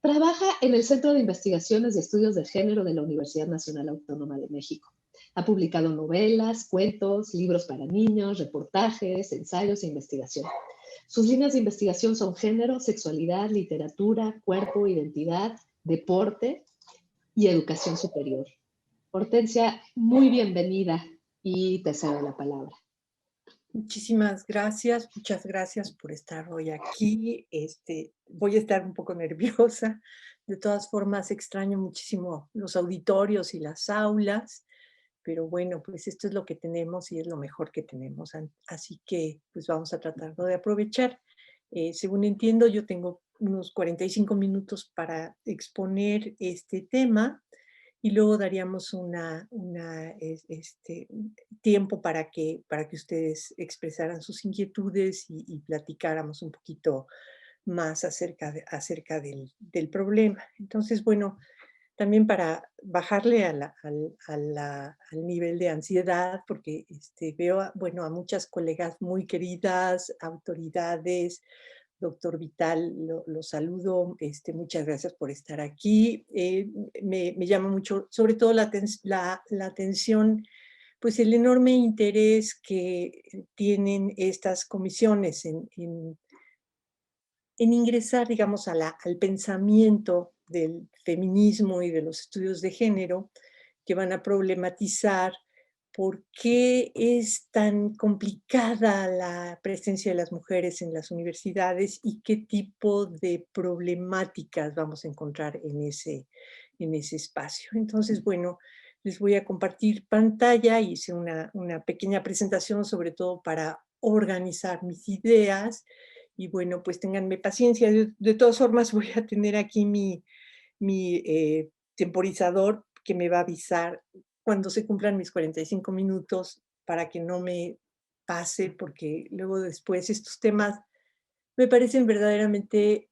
Trabaja en el Centro de Investigaciones y Estudios de Género de la Universidad Nacional Autónoma de México. Ha publicado novelas, cuentos, libros para niños, reportajes, ensayos e investigación. Sus líneas de investigación son género, sexualidad, literatura, cuerpo, identidad, deporte y educación superior. Hortensia, muy bienvenida y te cedo la palabra. Muchas gracias por estar hoy aquí. Voy a estar un poco nerviosa. De todas formas, extraño muchísimo los auditorios y las aulas, pero bueno, pues esto es lo que tenemos y es lo mejor que tenemos. Así que, pues vamos a tratarlo de aprovechar. Según entiendo, yo tengo unos 45 minutos para exponer este tema y luego daríamos un tiempo para que ustedes expresaran sus inquietudes y platicáramos un poquito más acerca del problema. Entonces, bueno, también para bajarle al nivel de ansiedad, porque veo bueno, a muchas colegas muy queridas, autoridades. Doctor Vital, lo saludo, muchas gracias por estar aquí. Me llama mucho, sobre todo la atención, pues el enorme interés que tienen estas comisiones en ingresar, digamos, al pensamiento del feminismo y de los estudios de género, que van a problematizar por qué es tan complicada la presencia de las mujeres en las universidades y qué tipo de problemáticas vamos a encontrar en ese espacio. Entonces, bueno, les voy a compartir pantalla. Hice una pequeña presentación, sobre todo para organizar mis ideas. Y bueno, pues ténganme paciencia. De todas formas, voy a tener aquí mi temporizador que me va a avisar cuando se cumplan mis 45 minutos para que no me pase, porque luego después estos temas me parecen verdaderamente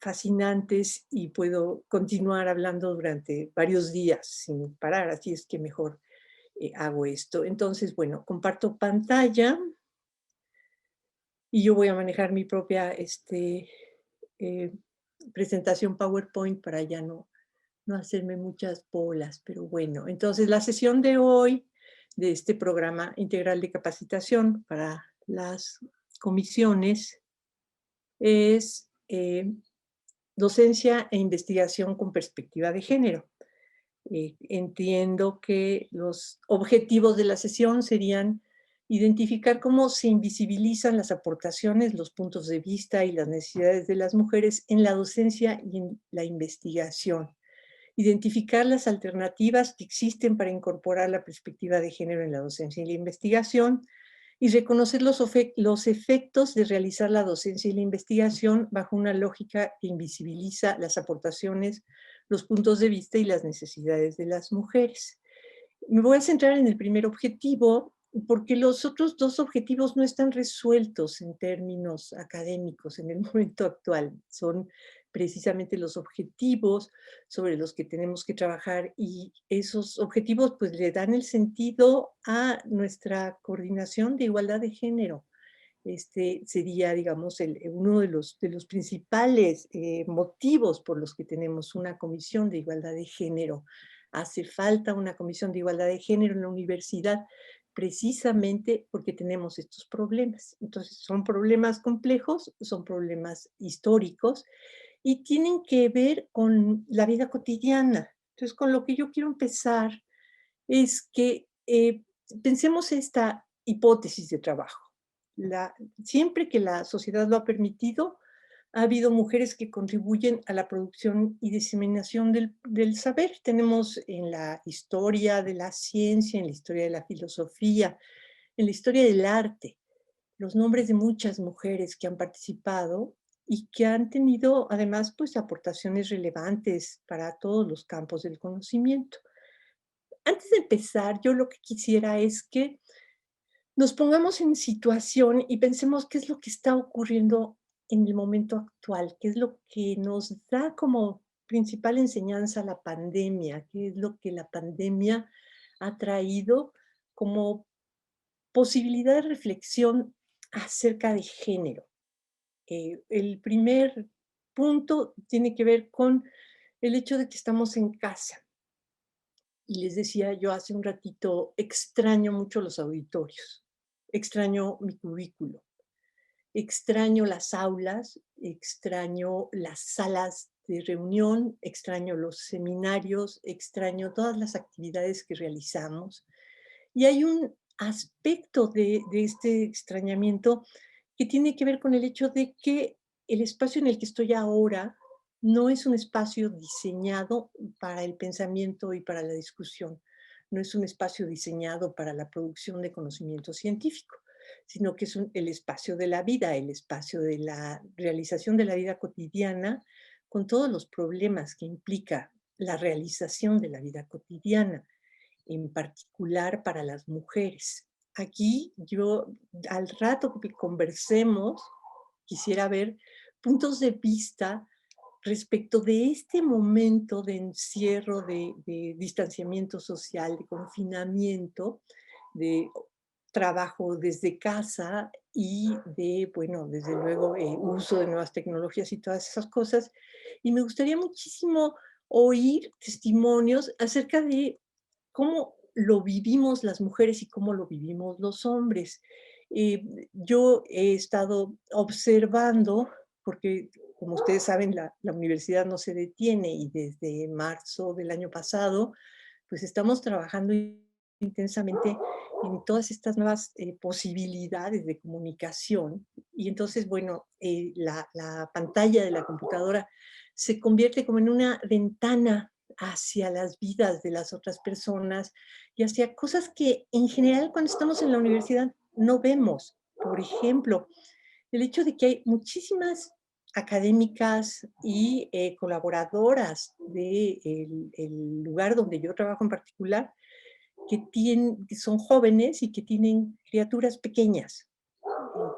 fascinantes y puedo continuar hablando durante varios días sin parar, así es que mejor hago esto. Entonces, bueno, comparto pantalla y yo voy a manejar mi propia eh, presentación PowerPoint para ya no hacerme muchas bolas, pero bueno. Entonces, la sesión de hoy de este programa integral de capacitación para las comisiones es docencia e investigación con perspectiva de género. Entiendo que los objetivos de la sesión serían identificar cómo se invisibilizan las aportaciones, los puntos de vista y las necesidades de las mujeres en la docencia y en la investigación. Identificar las alternativas que existen para incorporar la perspectiva de género en la docencia y la investigación y reconocer los efectos de realizar la docencia y la investigación bajo una lógica que invisibiliza las aportaciones, los puntos de vista y las necesidades de las mujeres. Me voy a centrar en el primer objetivo porque los otros dos objetivos no están resueltos en términos académicos en el momento actual. Son precisamente los objetivos sobre los que tenemos que trabajar y esos objetivos pues le dan el sentido a nuestra coordinación de igualdad de género. Este sería, digamos, uno de los principales motivos por los que tenemos una comisión de igualdad de género. Hace falta una comisión de igualdad de género en la universidad precisamente porque tenemos estos problemas. Entonces, son problemas complejos, son problemas históricos y tienen que ver con la vida cotidiana. Entonces, con lo que yo quiero empezar es que pensemos esta hipótesis de trabajo. Siempre que la sociedad lo ha permitido, ha habido mujeres que contribuyen a la producción y diseminación del saber. Tenemos en la historia de la ciencia, en la historia de la filosofía, en la historia del arte, los nombres de muchas mujeres que han participado y que han tenido además pues aportaciones relevantes para todos los campos del conocimiento. Antes de empezar, yo lo que quisiera es que nos pongamos en situación y pensemos qué es lo que está ocurriendo en el momento actual, qué es lo que nos da como principal enseñanza la pandemia, qué es lo que la pandemia ha traído como posibilidad de reflexión acerca de género. El primer punto tiene que ver con el hecho de que estamos en casa. Y les decía yo hace un ratito, extraño mucho los auditorios, extraño mi cubículo, extraño las aulas, extraño las salas de reunión, extraño los seminarios, extraño todas las actividades que realizamos. Y hay un aspecto de este extrañamiento que tiene que ver con el hecho de que el espacio en el que estoy ahora no es un espacio diseñado para el pensamiento y para la discusión, no es un espacio diseñado para la producción de conocimiento científico, sino que es el espacio de la vida, el espacio de la realización de la vida cotidiana, con todos los problemas que implica la realización de la vida cotidiana, en particular para las mujeres. Aquí yo, al rato que conversemos, quisiera ver puntos de vista respecto de este momento de encierro, de distanciamiento social, de confinamiento, de trabajo desde casa y de, bueno, desde luego, uso de nuevas tecnologías y todas esas cosas. Y me gustaría muchísimo oír testimonios acerca de cómo lo vivimos las mujeres y cómo lo vivimos los hombres. Yo he estado observando, porque como ustedes saben, la universidad no se detiene y desde marzo del año pasado, pues estamos trabajando intensamente en todas estas nuevas posibilidades de comunicación. Y entonces, bueno, la pantalla de la computadora se convierte como en una ventana hacia las vidas de las otras personas y hacia cosas que en general cuando estamos en la universidad no vemos. Por ejemplo, el hecho de que hay muchísimas académicas y colaboradoras del lugar donde yo trabajo en particular, que son jóvenes y que tienen criaturas pequeñas,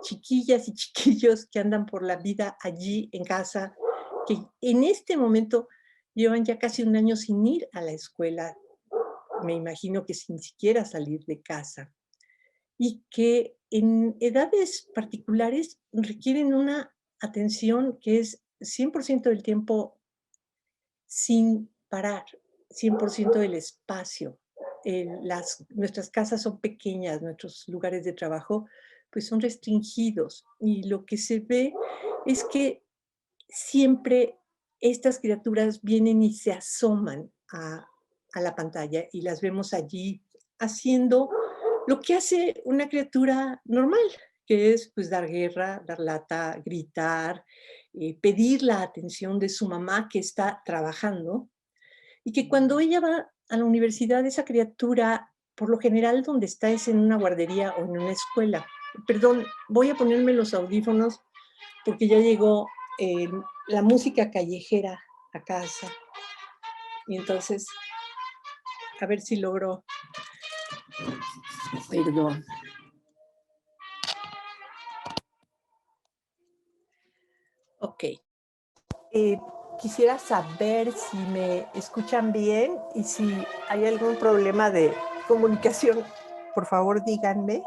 chiquillas y chiquillos que andan por la vida allí en casa, que en este momento llevan ya casi un año sin ir a la escuela, me imagino que sin siquiera salir de casa, y que en edades particulares requieren una atención que es 100% del tiempo sin parar, 100% del espacio. Nuestras casas son pequeñas, nuestros lugares de trabajo pues son restringidos y lo que se ve es que siempre estas criaturas vienen y se asoman a la pantalla y las vemos allí haciendo lo que hace una criatura normal, que es pues dar guerra, dar lata, gritar, pedir la atención de su mamá que está trabajando, y que cuando ella va a la universidad, esa criatura, por lo general donde está es en una guardería o en una escuela. Perdón, voy a ponerme los audífonos porque ya llegó eh, la música callejera a casa. Y entonces, a ver si logro. Perdón. Ok. Quisiera saber si me escuchan bien y si hay algún problema de comunicación, por favor díganme.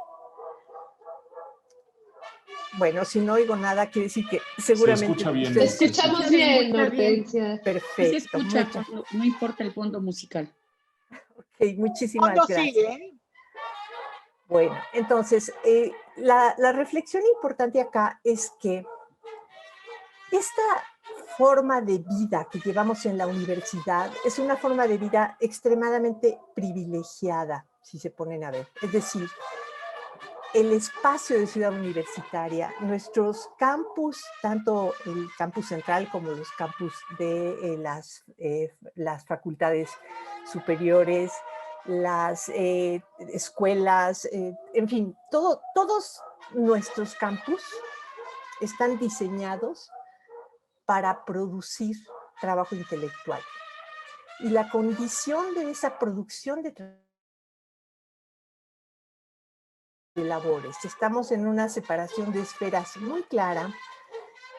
Bueno, si no oigo nada, quiere decir que seguramente... Se escucha bien. Te escuchamos bien, Hortensia. Perfecto. Se escucha, no importa el fondo musical. Ok, muchísimas gracias. Sigue. Bueno, entonces, la reflexión importante acá es que esta forma de vida que llevamos en la universidad es una forma de vida extremadamente privilegiada, si se ponen a ver. Es decir, el espacio de Ciudad Universitaria, nuestros campus, tanto el campus central como los campus de las facultades superiores, las escuelas, en fin, todos nuestros campus están diseñados para producir trabajo intelectual. Y la condición de esa producción de labores, estamos en una separación de esferas muy clara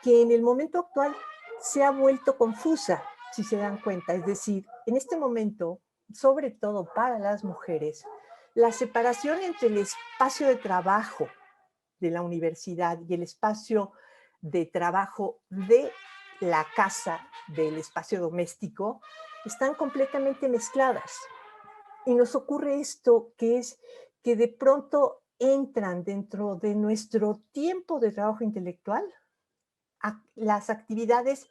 que en el momento actual se ha vuelto confusa, si se dan cuenta. Es decir, en este momento, sobre todo para las mujeres, la separación entre el espacio de trabajo de la universidad y el espacio de trabajo de la casa del espacio doméstico están completamente mezcladas. Y nos ocurre esto, que es que de pronto entran dentro de nuestro tiempo de trabajo intelectual las actividades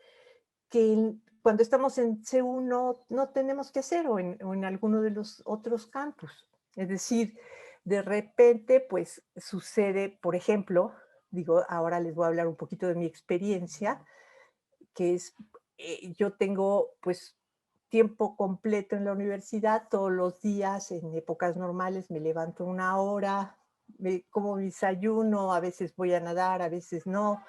que cuando estamos en C1 no tenemos que hacer o en alguno de los otros campus. Es decir, de repente, pues sucede, por ejemplo, digo, ahora les voy a hablar un poquito de mi experiencia, que es, yo tengo pues tiempo completo en la universidad, todos los días, en épocas normales me levanto una hora, como mi desayuno, a veces voy a nadar, a veces no,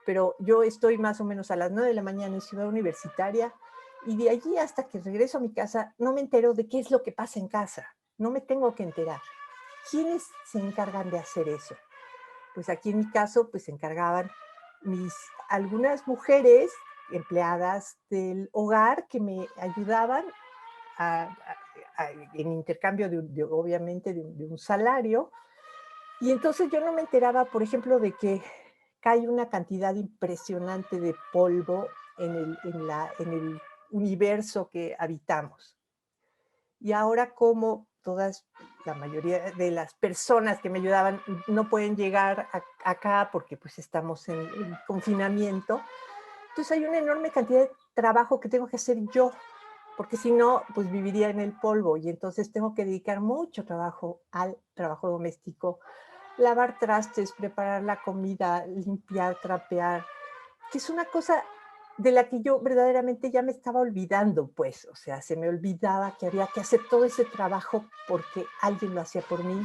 pero yo estoy más o menos a las 9 de la mañana en Ciudad Universitaria y de allí hasta que regreso a mi casa no me entero de qué es lo que pasa en casa, no me tengo que enterar. ¿Quiénes se encargan de hacer eso? Pues aquí en mi caso, pues se encargaban algunas mujeres empleadas del hogar que me ayudaban en intercambio obviamente de un salario. Y entonces yo no me enteraba, por ejemplo, de que cae una cantidad impresionante de polvo en el universo que habitamos. Y ahora como la mayoría de las personas que me ayudaban no pueden llegar acá porque pues estamos en confinamiento, entonces hay una enorme cantidad de trabajo que tengo que hacer yo, porque si no, pues viviría en el polvo y entonces tengo que dedicar mucho trabajo al trabajo doméstico, lavar trastes, preparar la comida, limpiar, trapear, que es una cosa de la que yo verdaderamente ya me estaba olvidando, pues, o sea, se me olvidaba que había que hacer todo ese trabajo porque alguien lo hacía por mí,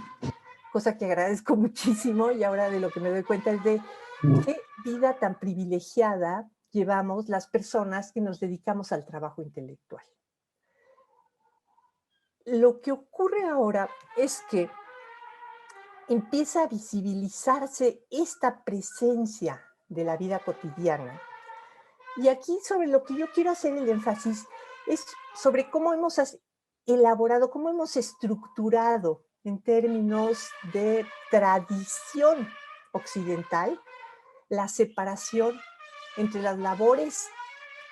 cosa que agradezco muchísimo y ahora de lo que me doy cuenta es de qué vida tan privilegiada llevamos las personas que nos dedicamos al trabajo intelectual. Lo que ocurre ahora es que empieza a visibilizarse esta presencia de la vida cotidiana. Y aquí sobre lo que yo quiero hacer el énfasis es sobre cómo hemos elaborado, cómo hemos estructurado en términos de tradición occidental la separación entre las labores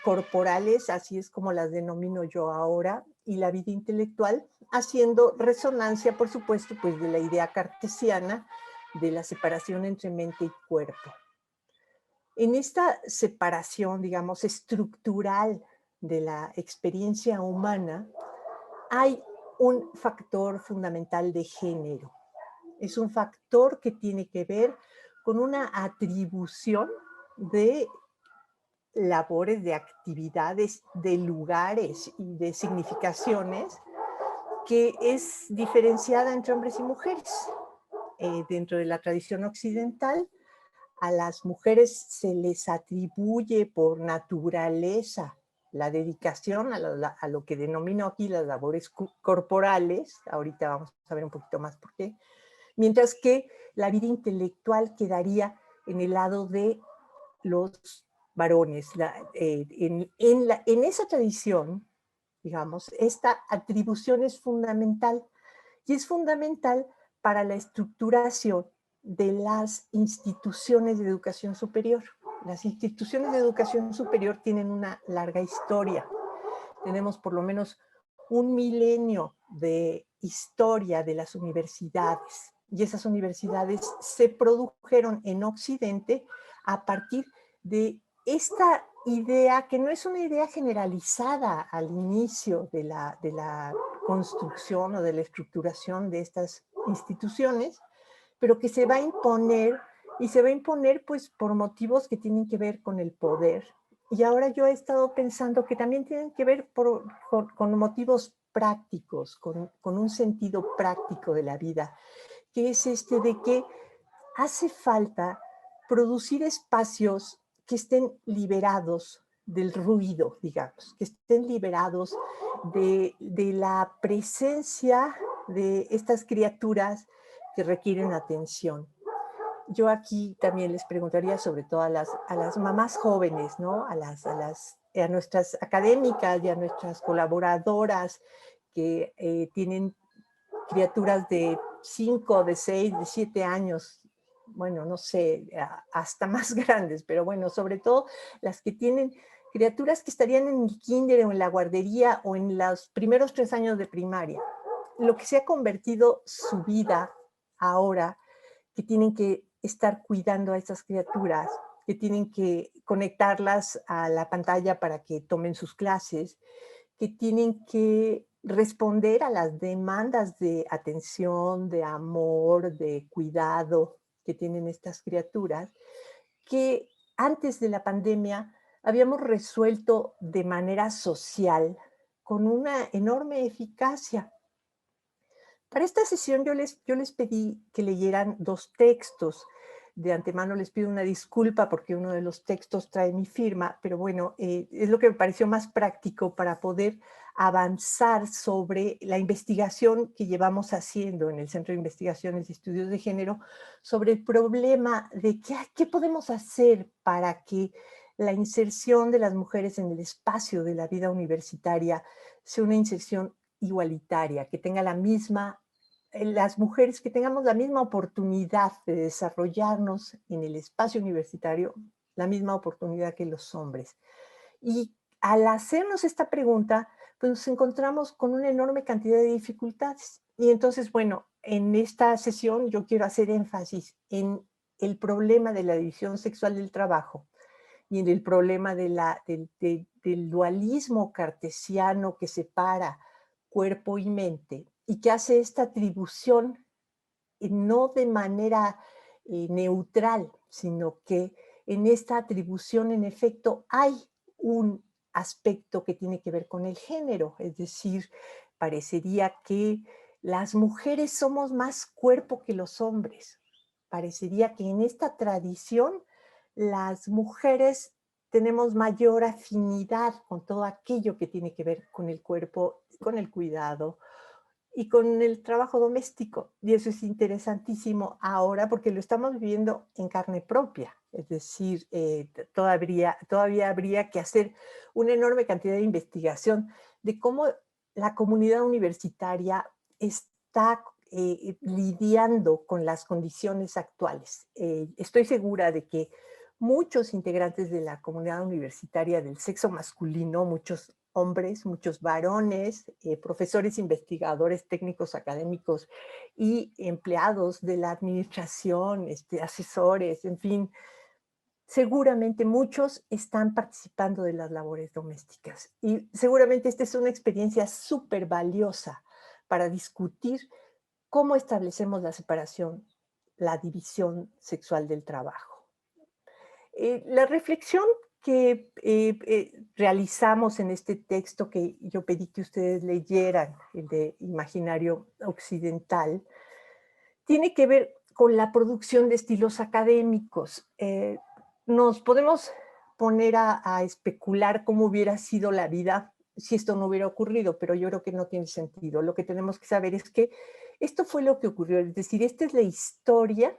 corporales, así es como las denomino yo ahora, y la vida intelectual, haciendo resonancia, por supuesto, pues de la idea cartesiana de la separación entre mente y cuerpo. En esta separación, digamos, estructural de la experiencia humana, hay un factor fundamental de género. Es un factor que tiene que ver con una atribución de labores, de actividades, de lugares y de significaciones que es diferenciada entre hombres y mujeres. Dentro de la tradición occidental, a las mujeres se les atribuye por naturaleza la dedicación a lo que denomino aquí las labores corporales, ahorita vamos a ver un poquito más por qué, mientras que la vida intelectual quedaría en el lado de los varones. En esa tradición, digamos, esta atribución es fundamental, y es fundamental para la estructuración de las instituciones de educación superior. Las instituciones de educación superior tienen una larga historia. Tenemos por lo menos un milenio de historia de las universidades, y esas universidades se produjeron en Occidente a partir de esta idea, que no es una idea generalizada al inicio de la construcción o de la estructuración de estas instituciones, pero que se va a imponer, y se va a imponer pues por motivos que tienen que ver con el poder. Y ahora yo he estado pensando que también tienen que ver con motivos prácticos, con un sentido práctico de la vida, que es este de que hace falta producir espacios que estén liberados del ruido, digamos, que estén liberados de la presencia de estas criaturas que requieren atención. Yo aquí también les preguntaría sobre todo a las mamás jóvenes, ¿no? A nuestras académicas y a nuestras colaboradoras que tienen criaturas de 5, de 6, de 7 años bueno, no sé, hasta más grandes, pero bueno, sobre todo las que tienen criaturas que estarían en el kinder o en la guardería o en los primeros 3 años de primaria. Lo que se ha convertido su vida ahora, que tienen que estar cuidando a estas criaturas, que tienen que conectarlas a la pantalla para que tomen sus clases, que tienen que responder a las demandas de atención, de amor, de cuidado que tienen estas criaturas, que antes de la pandemia habíamos resuelto de manera social con una enorme eficacia. Para esta sesión yo les pedí que leyeran 2 textos. De antemano les pido una disculpa porque uno de los textos trae mi firma, pero bueno, es lo que me pareció más práctico para poder avanzar sobre la investigación que llevamos haciendo en el Centro de Investigaciones y Estudios de Género sobre el problema de qué podemos hacer para que la inserción de las mujeres en el espacio de la vida universitaria sea una inserción igualitaria, que tenga la misma, las mujeres que tengamos la misma oportunidad de desarrollarnos en el espacio universitario, la misma oportunidad que los hombres. Y al hacernos esta pregunta, pues nos encontramos con una enorme cantidad de dificultades. Y entonces, bueno, en esta sesión yo quiero hacer énfasis en el problema de la división sexual del trabajo y en el problema del dualismo cartesiano que separa cuerpo y mente y que hace esta atribución no de manera neutral, sino que en esta atribución en efecto hay un aspecto que tiene que ver con el género, es decir, parecería que las mujeres somos más cuerpo que los hombres. Parecería que en esta tradición las mujeres tenemos mayor afinidad con todo aquello que tiene que ver con el cuerpo, con el cuidado y con el trabajo doméstico. Y eso es interesantísimo ahora porque lo estamos viviendo en carne propia. Es decir, todavía habría que hacer una enorme cantidad de investigación de cómo la comunidad universitaria está lidiando con las condiciones actuales. Estoy segura de que muchos integrantes de la comunidad universitaria del sexo masculino, muchos hombres, muchos varones, profesores, investigadores, técnicos académicos y empleados de la administración, asesores, en fin, seguramente muchos están participando de las labores domésticas y seguramente esta es una experiencia súper valiosa para discutir cómo establecemos la separación, la división sexual del trabajo. La reflexión que realizamos en este texto que yo pedí que ustedes leyeran, el de Imaginario Occidental, tiene que ver con la producción de estilos académicos. Nos podemos poner a especular cómo hubiera sido la vida si esto no hubiera ocurrido, pero yo creo que no tiene sentido. Lo que tenemos que saber es que esto fue lo que ocurrió, es decir, esta es la historia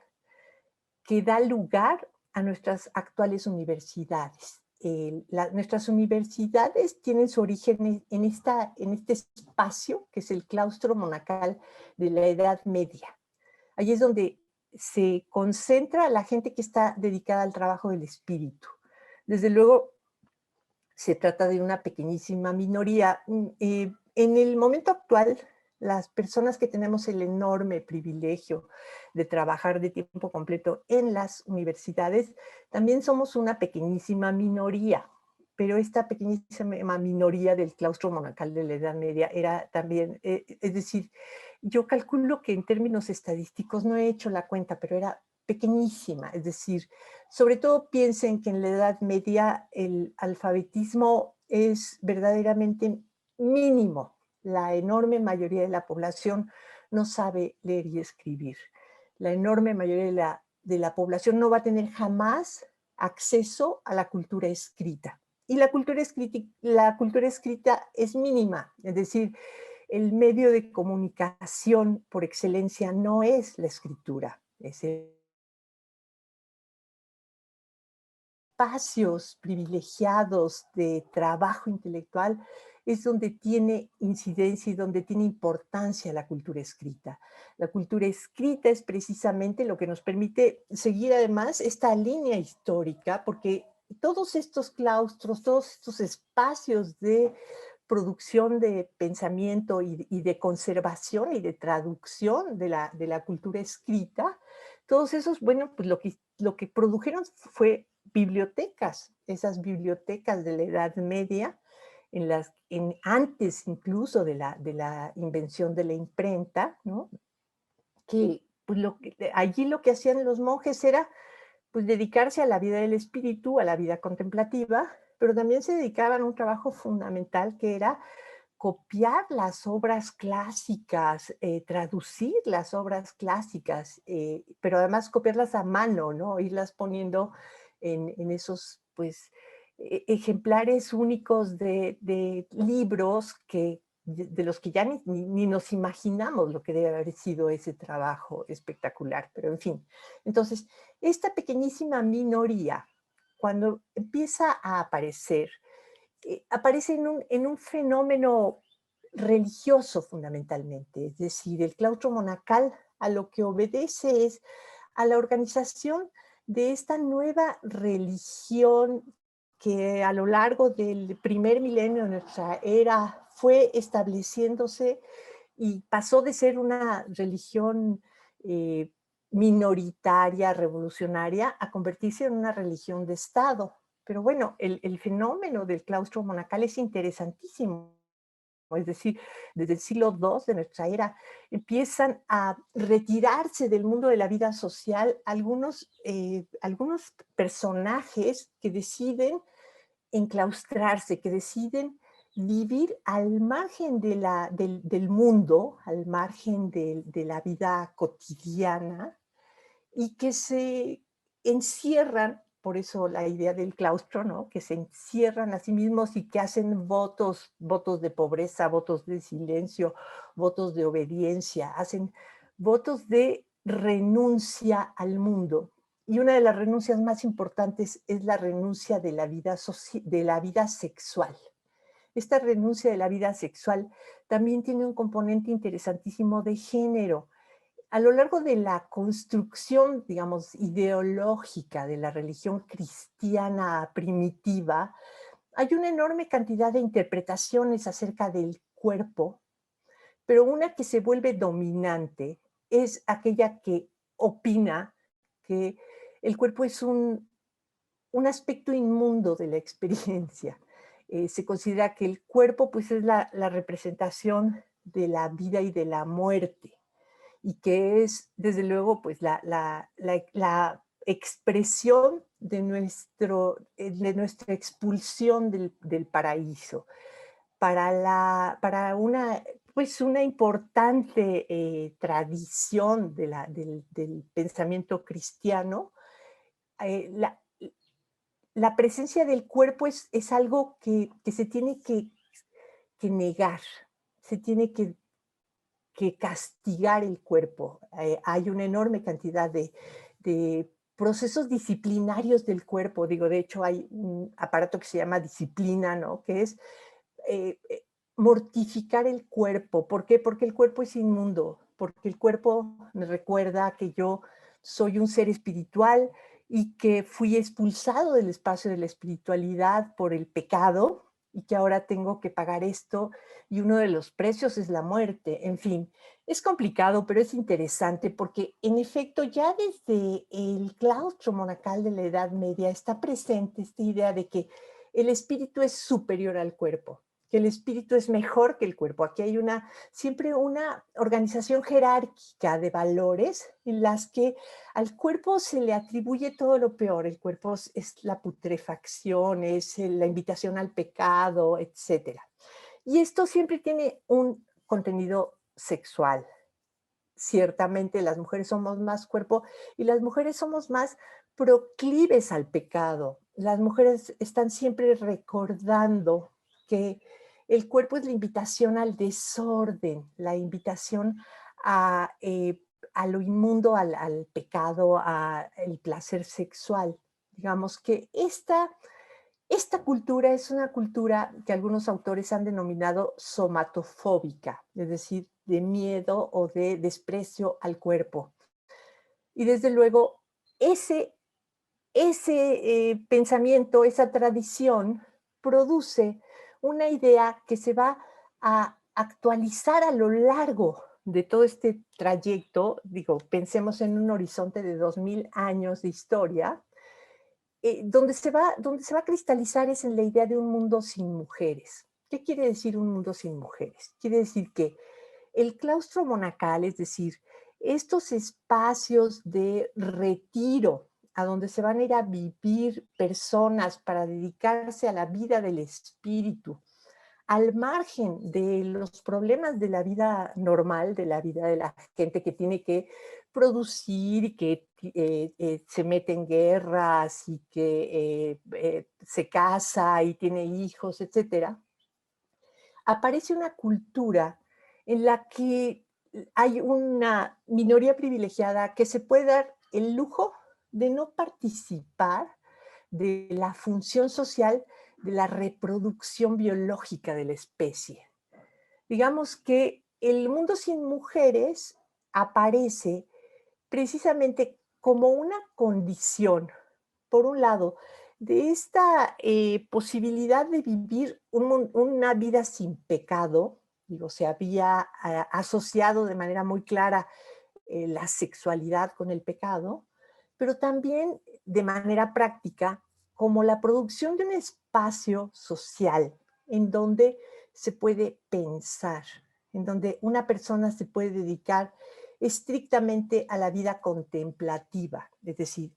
que da lugar a nuestras actuales universidades. Nuestras universidades tienen su origen en este espacio que es el claustro monacal de la Edad Media. Allí es donde se concentra la gente que está dedicada al trabajo del espíritu. Desde luego, se trata de una pequeñísima minoría. En el momento actual, las personas que tenemos el enorme privilegio de trabajar de tiempo completo en las universidades, también somos una pequeñísima minoría, pero esta pequeñísima minoría del claustro monacal de la Edad Media era también, es decir, yo calculo que en términos estadísticos, no he hecho la cuenta, pero era pequeñísima, es decir, sobre todo piensen que en la Edad Media el alfabetismo es verdaderamente mínimo. La enorme mayoría de la población no sabe leer y escribir. La enorme mayoría de la población no va a tener jamás acceso a la cultura escrita. Y la cultura escrita es mínima, es decir, el medio de comunicación por excelencia no es la escritura, es espacios privilegiados de trabajo intelectual es donde tiene incidencia y donde tiene importancia la cultura escrita. La cultura escrita es precisamente lo que nos permite seguir además esta línea histórica, porque todos estos claustros, todos estos espacios de producción de pensamiento y de conservación y de traducción de la cultura escrita, todos esos, bueno, pues lo que produjeron fue bibliotecas, esas bibliotecas de la Edad Media, antes incluso de la invención de la imprenta, ¿no? Que pues allí lo que hacían los monjes era pues dedicarse a la vida del espíritu, a la vida contemplativa, pero también se dedicaban a un trabajo fundamental que era copiar las obras clásicas, traducir las obras clásicas, pero además copiarlas a mano, ¿no? Irlas poniendo en esos, pues, ejemplares únicos de libros de los que ya ni nos imaginamos lo que debe haber sido ese trabajo espectacular, pero en fin. Entonces, esta pequeñísima minoría, cuando empieza a aparecer, aparece en un fenómeno religioso fundamentalmente, es decir, el claustro monacal a lo que obedece es a la organización de esta nueva religión que a lo largo del primer milenio de nuestra era fue estableciéndose y pasó de ser una religión eh, minoritaria, revolucionaria, a convertirse en una religión de Estado. Pero bueno, el fenómeno del claustro monacal es interesantísimo. Es decir, desde el siglo II de nuestra era, empiezan a retirarse del mundo de la vida social algunos personajes que deciden enclaustrarse, que deciden vivir al margen del mundo, al margen de la vida cotidiana, y que se encierran, por eso la idea del claustro, ¿no? Que se encierran a sí mismos y que hacen votos de pobreza, votos de silencio, votos de obediencia, hacen votos de renuncia al mundo. Y una de las renuncias más importantes es la renuncia de de la vida sexual. Esta renuncia de la vida sexual también tiene un componente interesantísimo de género. A lo largo de la construcción, digamos, ideológica de la religión cristiana primitiva, hay una enorme cantidad de interpretaciones acerca del cuerpo, pero una que se vuelve dominante es aquella que opina que el cuerpo es un aspecto inmundo de la experiencia. Se considera que el cuerpo pues, es la representación de la vida y de la muerte y que es, desde luego, pues la expresión de nuestra expulsión del paraíso. Para pues una importante tradición del pensamiento cristiano, eh, la, la presencia del cuerpo es algo que se tiene que negar, se tiene que castigar el cuerpo. Hay una enorme cantidad de procesos disciplinarios del cuerpo. Digo, de hecho, hay un aparato que se llama disciplina, ¿no? Que es eh, eh, mortificar el cuerpo. ¿Por qué? Porque el cuerpo es inmundo, porque el cuerpo me recuerda que yo soy un ser espiritual y que fui expulsado del espacio de la espiritualidad por el pecado y que ahora tengo que pagar esto y uno de los precios es la muerte. En fin, es complicado, pero es interesante porque en efecto ya desde el claustro monacal de la Edad Media está presente esta idea de que el espíritu es superior al cuerpo, que el espíritu es mejor que el cuerpo. Aquí hay siempre una organización jerárquica de valores en las que al cuerpo se le atribuye todo lo peor. El cuerpo es la putrefacción, es la invitación al pecado, etcétera. Y esto siempre tiene un contenido sexual. Ciertamente las mujeres somos más cuerpo y las mujeres somos más proclives al pecado. Las mujeres están siempre recordando que el cuerpo es la invitación al desorden, la invitación a lo inmundo, al pecado, al placer sexual. Digamos que esta cultura es una cultura que algunos autores han denominado somatofóbica, es decir, de miedo o de desprecio al cuerpo. Y desde luego, ese pensamiento, esa tradición, produce una idea que se va a actualizar a lo largo de todo este trayecto. Digo, pensemos en un horizonte de 2000 años de historia, donde se va a cristalizar es en la idea de un mundo sin mujeres. ¿Qué quiere decir un mundo sin mujeres? Quiere decir que el claustro monacal, es decir, estos espacios de retiro a donde se van a ir a vivir personas para dedicarse a la vida del espíritu, al margen de los problemas de la vida normal, de la vida de la gente que tiene que producir y que se mete en guerras y que se casa y tiene hijos, etcétera, aparece una cultura en la que hay una minoría privilegiada que se puede dar el lujo de no participar de la función social de la reproducción biológica de la especie. Digamos que el mundo sin mujeres aparece precisamente como una condición, por un lado, de esta posibilidad de vivir una vida sin pecado. Digo, se había asociado de manera muy clara la sexualidad con el pecado, pero también de manera práctica como la producción de un espacio social en donde se puede pensar, en donde una persona se puede dedicar estrictamente a la vida contemplativa, es decir,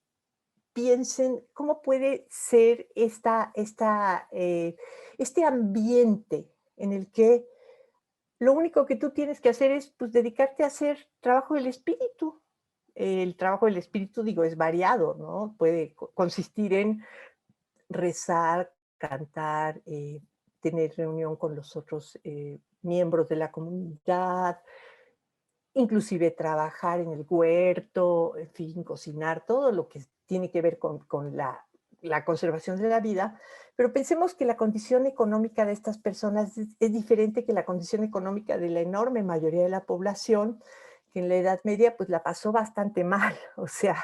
piensen cómo puede ser este ambiente en el que lo único que tú tienes que hacer es pues, dedicarte a hacer trabajo del espíritu. El trabajo del espíritu, digo, es variado, ¿no? Puede consistir en rezar, cantar, tener reunión con los otros miembros de la comunidad, inclusive trabajar en el huerto, en fin, cocinar, todo lo que tiene que ver con la conservación de la vida, pero pensemos que la condición económica de estas personas es diferente que la condición económica de la enorme mayoría de la población, que en la Edad Media pues la pasó bastante mal. O sea,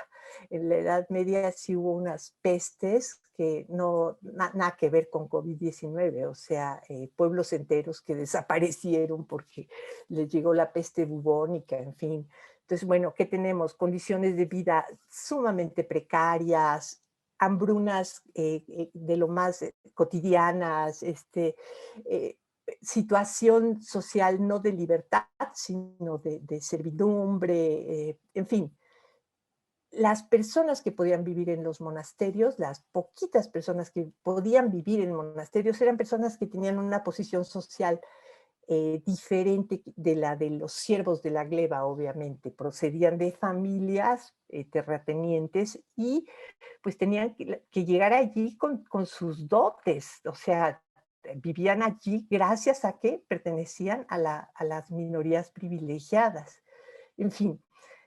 en la Edad Media sí hubo unas pestes que no, nada que ver con COVID-19, o sea, pueblos enteros que desaparecieron porque les llegó la peste bubónica, en fin. Entonces, bueno, ¿qué tenemos? Condiciones de vida sumamente precarias, hambrunas de lo más cotidianas, eh, situación social no de libertad, sino de servidumbre, en fin. Las personas que podían vivir en los monasterios, las poquitas personas que podían vivir en monasterios, eran personas que tenían una posición social diferente de la de los siervos de la gleba, obviamente. Procedían de familias terratenientes y pues tenían que llegar allí con sus dotes, o sea, vivían allí gracias a que pertenecían a las minorías privilegiadas. En fin,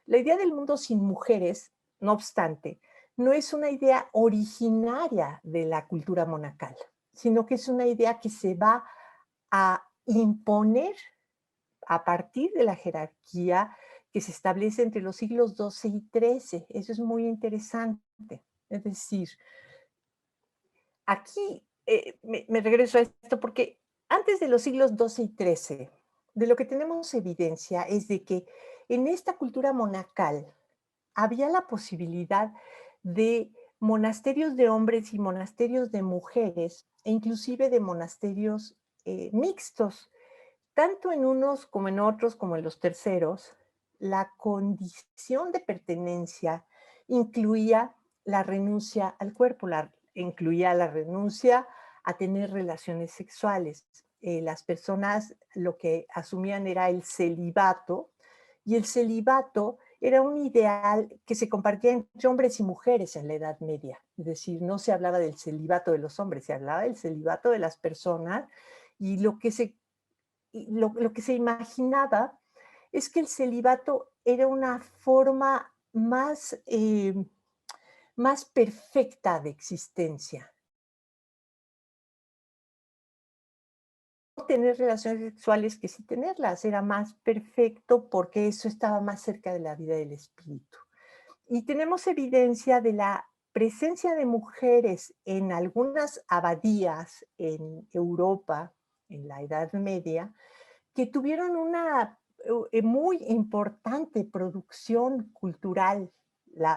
la idea del mundo sin mujeres, no obstante, no es una idea originaria de la cultura monacal, sino que es una idea que se va a imponer a partir de la jerarquía que se establece entre los siglos XII y XIII. Eso es muy interesante. Es decir, aquí me regreso a esto porque antes de los siglos XII y XIII, de lo que tenemos evidencia es de que en esta cultura monacal había la posibilidad de monasterios de hombres y monasterios de mujeres, e inclusive de monasterios mixtos. Tanto en unos como en otros, como en los terceros, la condición de pertenencia incluía la renuncia al cuerpo, incluía la renuncia a tener relaciones sexuales. Las personas lo que asumían era el celibato, y el celibato era un ideal que se compartía entre hombres y mujeres en la Edad Media. Es decir, no se hablaba del celibato de los hombres, se hablaba del celibato de las personas, y lo que se imaginaba es que el celibato era una forma más perfecta de existencia. No tener relaciones sexuales que sí tenerlas, era más perfecto porque eso estaba más cerca de la vida del espíritu. Y tenemos evidencia de la presencia de mujeres en algunas abadías en Europa, en la Edad Media, que tuvieron una muy importante producción cultural.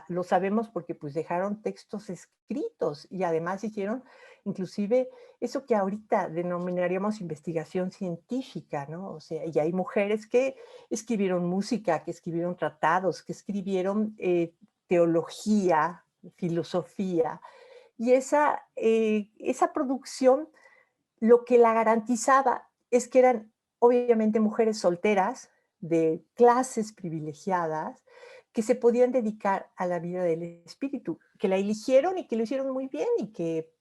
Lo sabemos porque pues dejaron textos escritos y además hicieron inclusive eso que ahorita denominaríamos investigación científica, ¿no? O sea, y hay mujeres que escribieron música, que escribieron tratados, que escribieron teología, filosofía, y esa producción lo que la garantizaba es que eran obviamente mujeres solteras, de clases privilegiadas, que se podían dedicar a la vida del espíritu, que la eligieron y que lo hicieron muy bien y que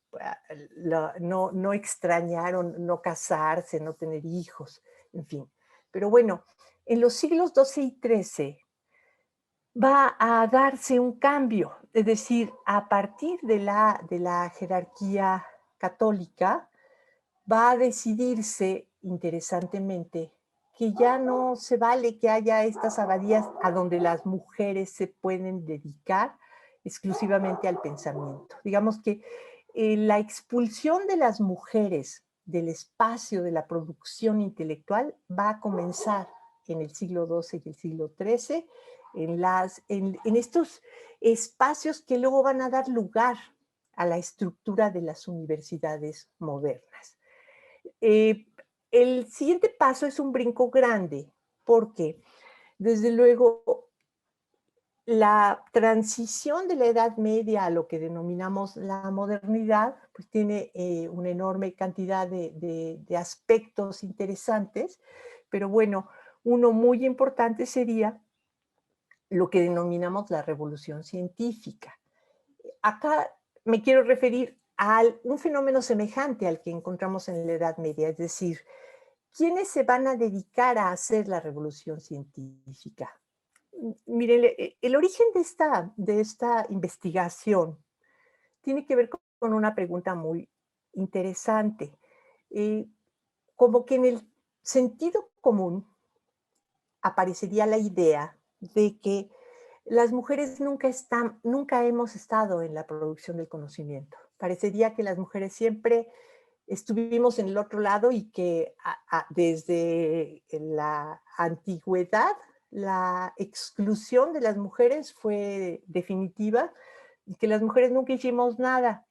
no extrañaron no casarse, no tener hijos, en fin. Pero bueno, en los siglos XII y XIII va a darse un cambio, es decir, a partir de la jerarquía católica, va a decidirse, interesantemente, que ya no se vale que haya estas abadías a donde las mujeres se pueden dedicar exclusivamente al pensamiento. Digamos que la expulsión de las mujeres del espacio de la producción intelectual va a comenzar en el siglo XII y el siglo XIII, en estos espacios que luego van a dar lugar a la estructura de las universidades modernas. Eh, el siguiente paso es un brinco grande, porque desde luego la transición de la Edad Media a lo que denominamos la modernidad, pues tiene una enorme cantidad de aspectos interesantes, pero bueno, uno muy importante sería lo que denominamos la revolución científica. Acá me quiero referir a un fenómeno semejante al que encontramos en la Edad Media, es decir, ¿quiénes se van a dedicar a hacer la revolución científica? Miren, el origen de esta investigación tiene que ver con una pregunta muy interesante. Eh, Como que en el sentido común aparecería la idea de que las mujeres nunca hemos estado en la producción del conocimiento. Parecería que las mujeres siempre estuvimos en el otro lado y que desde la antigüedad la exclusión de las mujeres fue definitiva y que las mujeres nunca hicimos nada.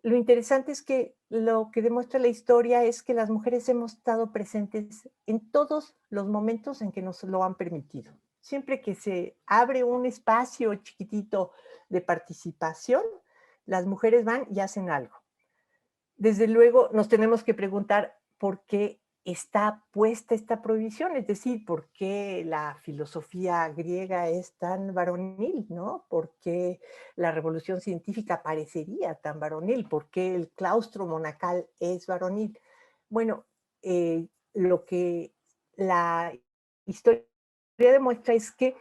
Lo interesante es que lo que demuestra la historia es que las mujeres hemos estado presentes en todos los momentos en que nos lo han permitido. Siempre que se abre un espacio chiquitito de participación, las mujeres van y hacen algo. Desde luego nos tenemos que preguntar por qué está puesta esta prohibición, es decir, por qué la filosofía griega es tan varonil, ¿no? ¿Por qué la revolución científica parecería tan varonil? ¿Por qué el claustro monacal es varonil? Bueno, lo que la historia demuestra es que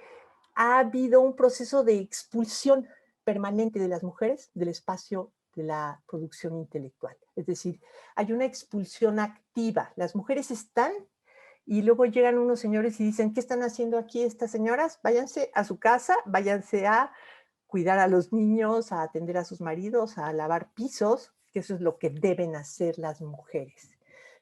ha habido un proceso de expulsión permanente de las mujeres del espacio de la producción intelectual. Es decir, hay una expulsión activa. Las mujeres están y luego llegan unos señores y dicen, ¿qué están haciendo aquí estas señoras? Váyanse a su casa, váyanse a cuidar a los niños, a atender a sus maridos, a lavar pisos, que eso es lo que deben hacer las mujeres.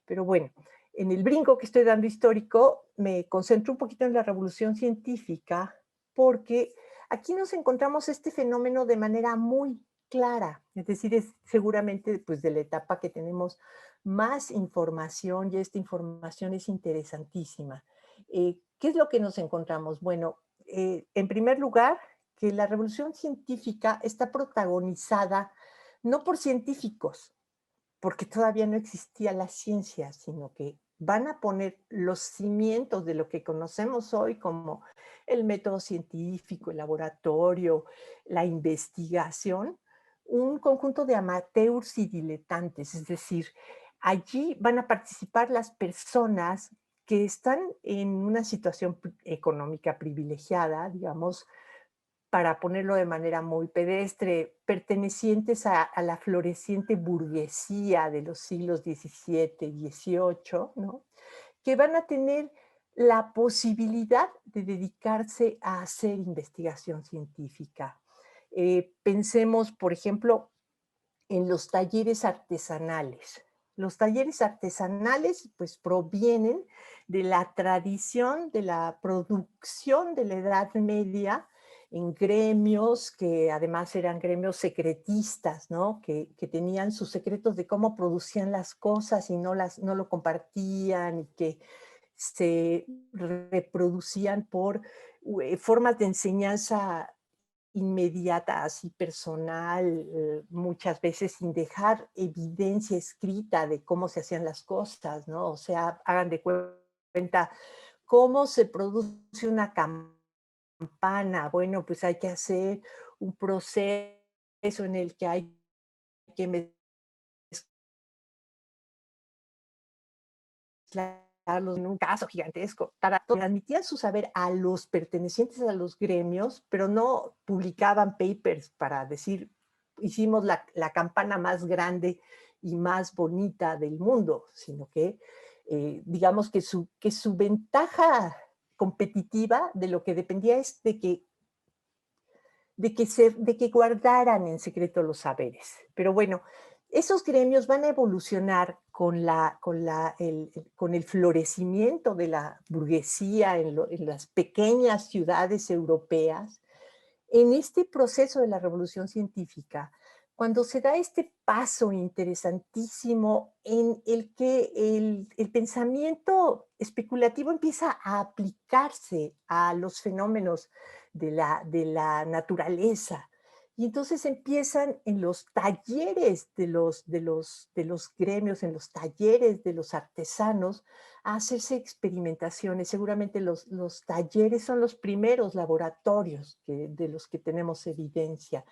Pero bueno, en el brinco que estoy dando histórico, me concentro un poquito en la revolución científica, porque aquí nos encontramos este fenómeno de manera muy clara, es decir, es seguramente pues, de la etapa que tenemos más información y esta información es interesantísima. ¿Qué es lo que nos encontramos? Bueno, en primer lugar, que la revolución científica está protagonizada no por científicos, porque todavía no existía la ciencia, sino que van a poner los cimientos de lo que conocemos hoy como el método científico, el laboratorio, la investigación, un conjunto de amateurs y diletantes, es decir, allí van a participar las personas que están en una situación económica privilegiada, digamos, para ponerlo de manera muy pedestre, pertenecientes a la floreciente burguesía de los siglos XVII, XVIII, ¿no? Que van a tener la posibilidad de dedicarse a hacer investigación científica. Pensemos, por ejemplo, en los talleres artesanales. Los talleres artesanales pues provienen de la tradición de la producción de la Edad Media en gremios que además eran gremios secretistas, ¿no? Que tenían sus secretos de cómo producían las cosas y no lo compartían y que se reproducían por formas de enseñanza inmediata, así personal, muchas veces sin dejar evidencia escrita de cómo se hacían las cosas, ¿no? O sea, hagan de cuenta cómo se produce una campana. Bueno, pues hay que hacer un proceso en el que hay que mezclarlos en un caso gigantesco. Transmitían su saber a los pertenecientes a los gremios, pero no publicaban papers para decir, hicimos la campana más grande y más bonita del mundo, sino que digamos que su ventaja competitiva de lo que dependía es de que guardaran en secreto los saberes. Pero bueno, esos gremios van a evolucionar con el florecimiento de la burguesía en las pequeñas ciudades europeas. En este proceso de la revolución científica, cuando se da este paso interesantísimo en el que el pensamiento especulativo empieza a aplicarse a los fenómenos de la naturaleza. Y entonces empiezan en los talleres de los gremios, en los talleres de los artesanos, a hacerse experimentaciones. Seguramente los talleres son los primeros laboratorios de los que tenemos evidencia.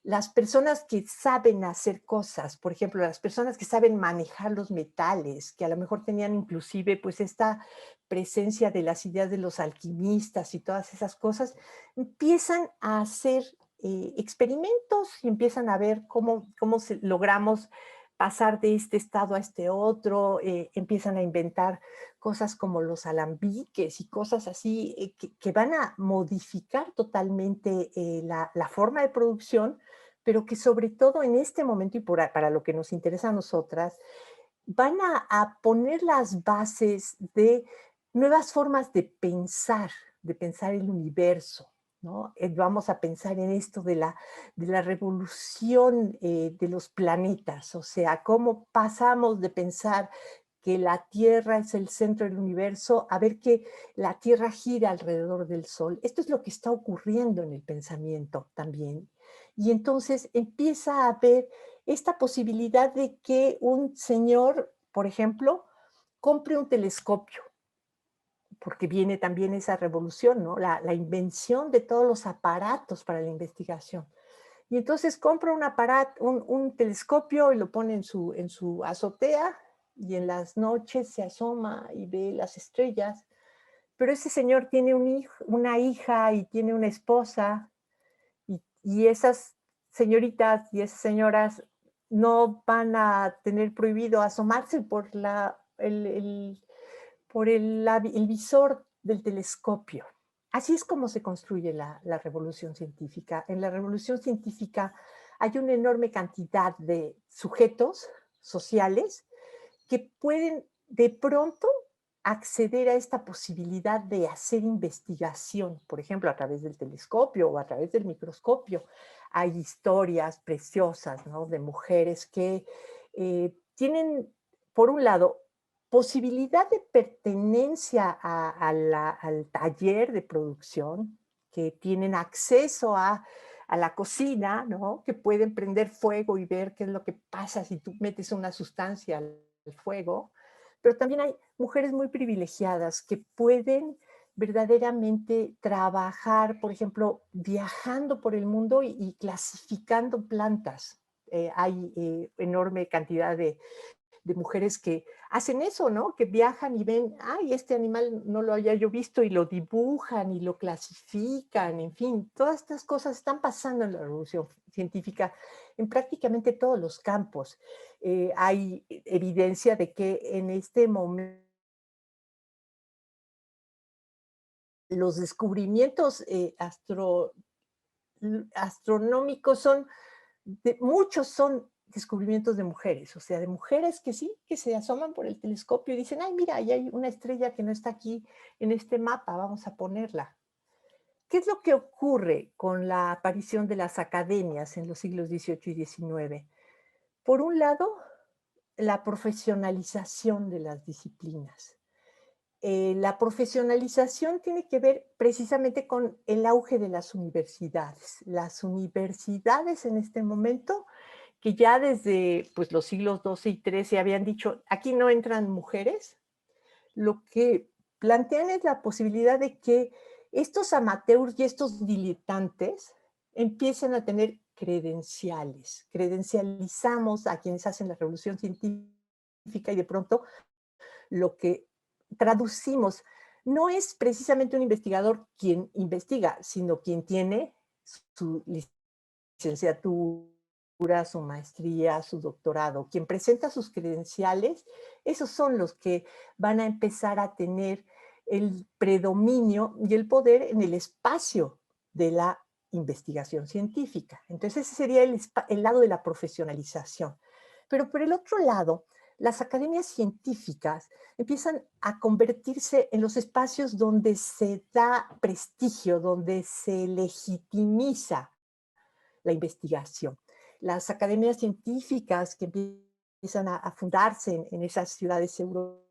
Las personas que saben hacer cosas, por ejemplo, las personas que saben manejar los metales, que a lo mejor tenían inclusive pues esta presencia de las ideas de los alquimistas y todas esas cosas, empiezan a hacer experimentos y empiezan a ver cómo logramos pasar de este estado a este otro, empiezan a inventar cosas como los alambiques y cosas así que van a modificar totalmente la forma de producción, pero que sobre todo en este momento y para lo que nos interesa a nosotras, van a poner las bases de nuevas formas de pensar el universo, ¿no? Vamos a pensar en esto de la revolución de los planetas, o sea, cómo pasamos de pensar que la Tierra es el centro del universo a ver que la Tierra gira alrededor del Sol. Esto es lo que está ocurriendo en el pensamiento también. Y entonces empieza a haber esta posibilidad de que un señor, por ejemplo, compre un telescopio, porque viene también esa revolución, ¿no? La invención de todos los aparatos para la investigación. Y entonces compra un telescopio y lo pone en su azotea y en las noches se asoma y ve las estrellas. Pero ese señor tiene una hija y tiene una esposa y esas señoritas y esas señoras no van a tener prohibido asomarse por el visor del telescopio. Así es como se construye la revolución científica. En la revolución científica hay una enorme cantidad de sujetos sociales que pueden de pronto acceder a esta posibilidad de hacer investigación, por ejemplo, a través del telescopio o a través del microscopio. Hay historias preciosas, ¿no?, de mujeres que tienen, por un lado, posibilidad de pertenencia al taller de producción, que tienen acceso a la cocina, ¿no?, que pueden prender fuego y ver qué es lo que pasa si tú metes una sustancia al fuego, pero también hay mujeres muy privilegiadas que pueden verdaderamente trabajar, por ejemplo, viajando por el mundo y clasificando plantas. Hay enorme cantidad de de mujeres que hacen eso, ¿no? Que viajan y ven, ay, este animal no lo había yo visto, y lo dibujan y lo clasifican, en fin, todas estas cosas están pasando en la revolución científica en prácticamente todos los campos. Hay evidencia de que en este momento los descubrimientos astronómicos muchos son descubrimientos de mujeres, o sea, de mujeres que sí, que se asoman por el telescopio y dicen, ay, mira, ahí hay una estrella que no está aquí en este mapa, vamos a ponerla. ¿Qué es lo que ocurre con la aparición de las academias en los siglos XVIII y XIX? Por un lado, la profesionalización de las disciplinas. La profesionalización tiene que ver precisamente con el auge de las universidades. Las universidades en este momento, que ya desde pues, los siglos XII y XIII habían dicho, aquí no entran mujeres, lo que plantean es la posibilidad de que estos amateurs y estos diletantes empiecen a tener credenciales. Credencializamos a quienes hacen la revolución científica y de pronto lo que traducimos no es precisamente un investigador quien investiga, sino quien tiene su licenciatura, su maestría, su doctorado. Quien presenta sus credenciales, esos son los que van a empezar a tener el predominio y el poder en el espacio de la investigación científica. Entonces ese sería el lado de la profesionalización. Pero por el otro lado, las academias científicas empiezan a convertirse en los espacios donde se da prestigio, donde se legitimiza la investigación. Las academias científicas que empiezan a fundarse en esas ciudades europeas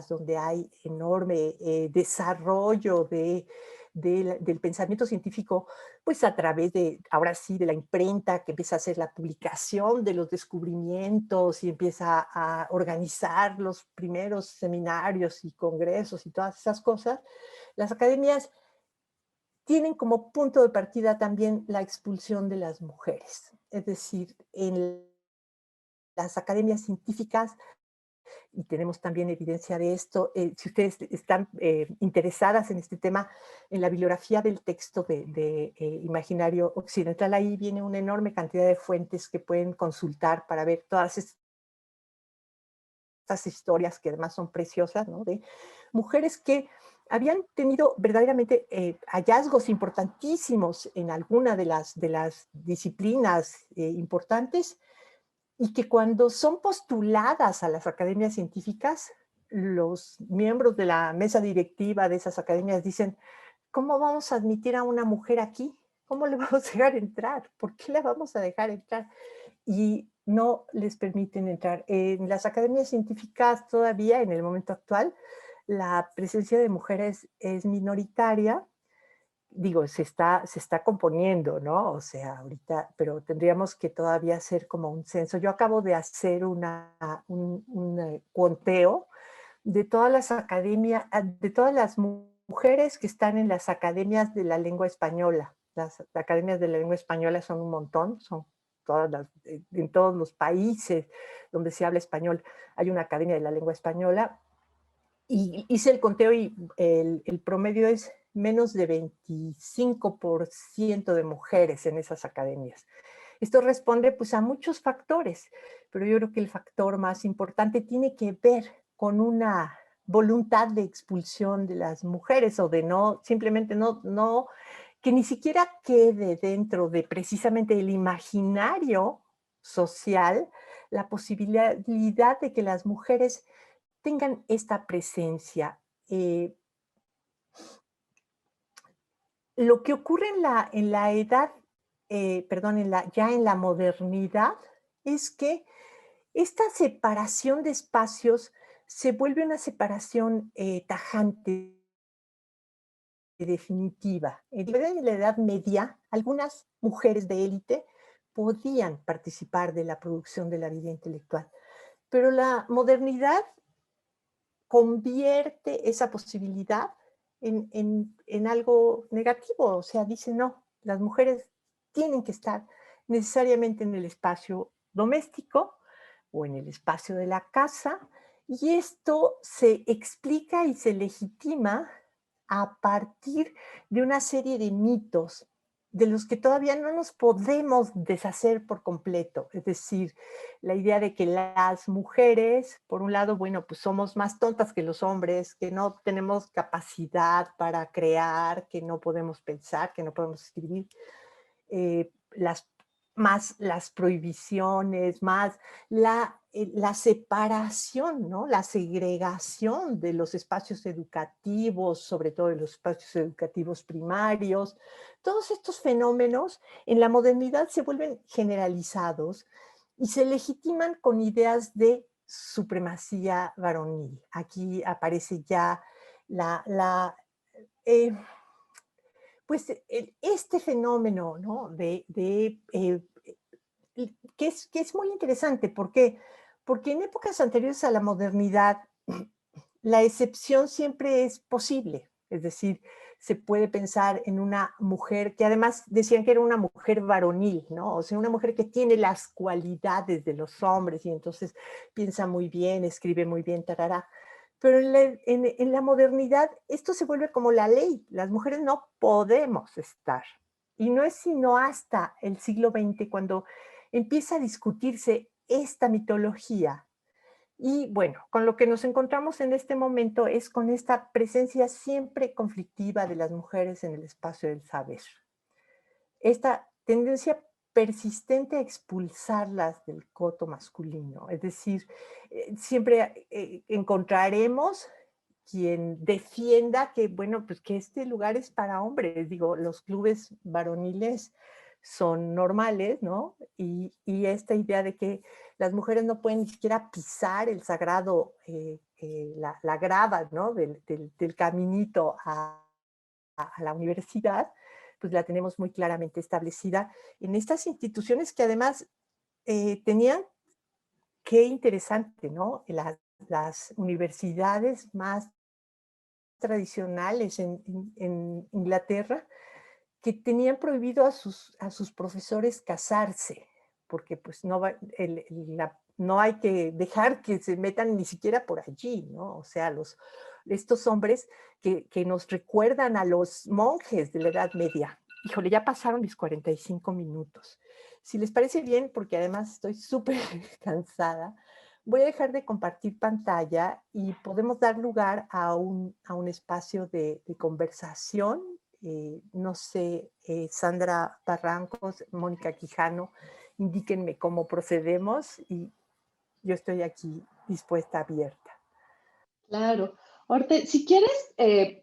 donde hay enorme desarrollo del pensamiento científico, pues a través de, ahora sí, de la imprenta que empieza a hacer la publicación de los descubrimientos y empieza a organizar los primeros seminarios y congresos y todas esas cosas, las academias tienen como punto de partida también la expulsión de las mujeres. Es decir, en las academias científicas, y tenemos también evidencia de esto, si ustedes están interesadas en este tema, en la bibliografía del texto de Imaginario Occidental, ahí viene una enorme cantidad de fuentes que pueden consultar para ver todas estas historias que además son preciosas, ¿no? De mujeres que habían tenido verdaderamente hallazgos importantísimos en alguna de las disciplinas importantes y que cuando son postuladas a las academias científicas, los miembros de la mesa directiva de esas academias dicen, ¿cómo vamos a admitir a una mujer aquí? ¿Cómo le vamos a dejar entrar? ¿Por qué la vamos a dejar entrar? Y no les permiten entrar. En las academias científicas todavía, en el momento actual, la presencia de mujeres es minoritaria. Digo, se está componiendo, ¿no? O sea, ahorita, pero tendríamos que todavía hacer como un censo. Yo acabo de hacer un conteo de todas las academias, de todas las mujeres que están en las academias de la lengua española. Las academias de la lengua española son un montón, son en todos los países donde se habla español hay una academia de la lengua española. Y hice el conteo y el promedio es menos de 25% de mujeres en esas academias. Esto responde pues a muchos factores, pero yo creo que el factor más importante tiene que ver con una voluntad de expulsión de las mujeres o de no, simplemente no, que ni siquiera quede dentro de precisamente el imaginario social la posibilidad de que las mujeres tengan esta presencia. Lo que ocurre en la edad, perdón, ya en la modernidad, es que esta separación de espacios se vuelve una separación tajante, definitiva. En la Edad Media, algunas mujeres de élite podían participar de la producción de la vida intelectual, pero la modernidad convierte esa posibilidad en algo negativo. O sea, dice, no, las mujeres tienen que estar necesariamente en el espacio doméstico o en el espacio de la casa, y esto se explica y se legitima a partir de una serie de mitos de los que todavía no nos podemos deshacer por completo. Es decir, la idea de que las mujeres, por un lado, bueno, pues somos más tontas que los hombres, que no tenemos capacidad para crear, que no podemos pensar, que no podemos escribir, las, más las prohibiciones, más la separación, ¿no? La segregación de los espacios educativos, sobre todo de los espacios educativos primarios. Todos estos fenómenos en la modernidad se vuelven generalizados y se legitiman con ideas de supremacía varonil. Aquí aparece ya la, la eh, pues este fenómeno, ¿no? Que es muy interesante. ¿Por qué? Porque en épocas anteriores a la modernidad, la excepción siempre es posible. Es decir, se puede pensar en una mujer que además decían que era una mujer varonil, ¿no? O sea, una mujer que tiene las cualidades de los hombres y entonces piensa muy bien, escribe muy bien, tarará. Pero en la modernidad esto se vuelve como la ley. Las mujeres no podemos estar. Y no es sino hasta el siglo XX cuando empieza a discutirse esta mitología. Y bueno, con lo que nos encontramos en este momento es con esta presencia siempre conflictiva de las mujeres en el espacio del saber. Esta tendencia persistente a expulsarlas del coto masculino. Es decir, siempre encontraremos quien defienda que, bueno, pues que este lugar es para hombres. Digo, los clubes varoniles son normales, ¿no? Y esta idea de que las mujeres no pueden ni siquiera pisar el sagrado, la grava, ¿no? Del caminito a la universidad, pues la tenemos muy claramente establecida en estas instituciones que además tenían, qué interesante, ¿no? Las universidades más tradicionales en Inglaterra, que tenían prohibido a sus profesores casarse, porque pues no, no hay que dejar que se metan ni siquiera por allí, ¿no? O sea, estos hombres que nos recuerdan a los monjes de la Edad Media. Híjole, ya pasaron mis 45 minutos. Si les parece bien, porque además estoy súper cansada, voy a dejar de compartir pantalla y podemos dar lugar a un espacio de conversación. No sé, Sandra Barrancos, Mónica Quijano, indíquenme cómo procedemos y yo estoy aquí dispuesta, abierta. Claro. Orte, si quieres,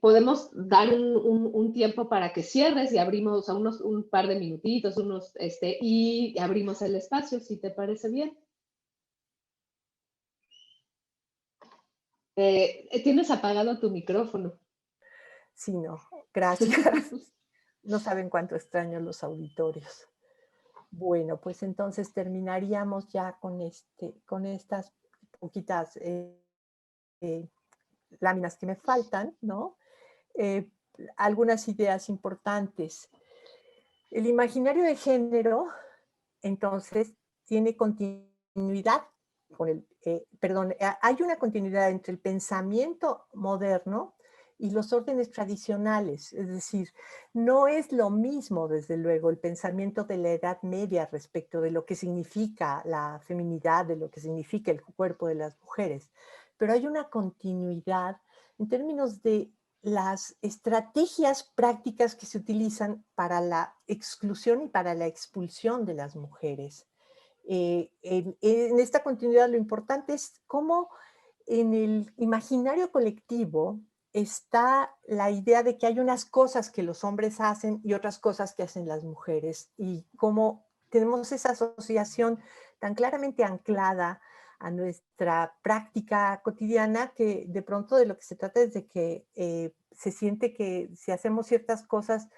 podemos dar un tiempo para que cierres y abrimos a un par de minutitos, y abrimos el espacio, si te parece bien. Tienes apagado tu micrófono. Sí, no, gracias. No saben cuánto extraño los auditorios. Bueno, pues entonces terminaríamos ya con estas poquitas láminas que me faltan, ¿no? Algunas ideas importantes. El imaginario de género, entonces, tiene continuidad con hay una continuidad entre el pensamiento moderno y los órdenes tradicionales. Es decir, no es lo mismo, desde luego, el pensamiento de la Edad Media respecto de lo que significa la feminidad, de lo que significa el cuerpo de las mujeres, pero hay una continuidad en términos de las estrategias prácticas que se utilizan para la exclusión y para la expulsión de las mujeres. En esta continuidad lo importante es cómo en el imaginario colectivo está la idea de que hay unas cosas que los hombres hacen y otras cosas que hacen las mujeres, y cómo tenemos esa asociación tan claramente anclada a nuestra práctica cotidiana, que de pronto de lo que se trata es de que se siente que si hacemos ciertas cosas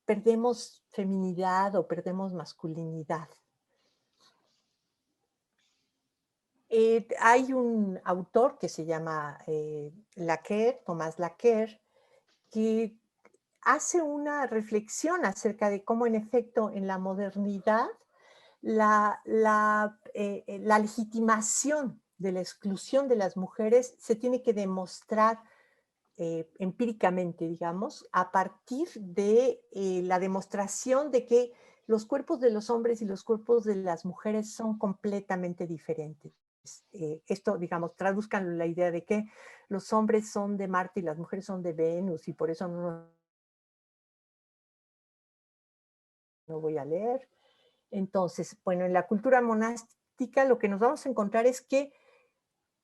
perdemos feminidad o perdemos masculinidad. Hay un autor que se llama Laqueur, Tomás Laqueur, que hace una reflexión acerca de cómo en efecto en la modernidad la legitimación de la exclusión de las mujeres se tiene que demostrar empíricamente, digamos, a partir de la demostración de que los cuerpos de los hombres y los cuerpos de las mujeres son completamente diferentes. Esto, digamos, traduzcan la idea de que los hombres son de Marte y las mujeres son de Venus y por eso no voy a leer. Entonces, bueno, en la cultura monástica lo que nos vamos a encontrar es que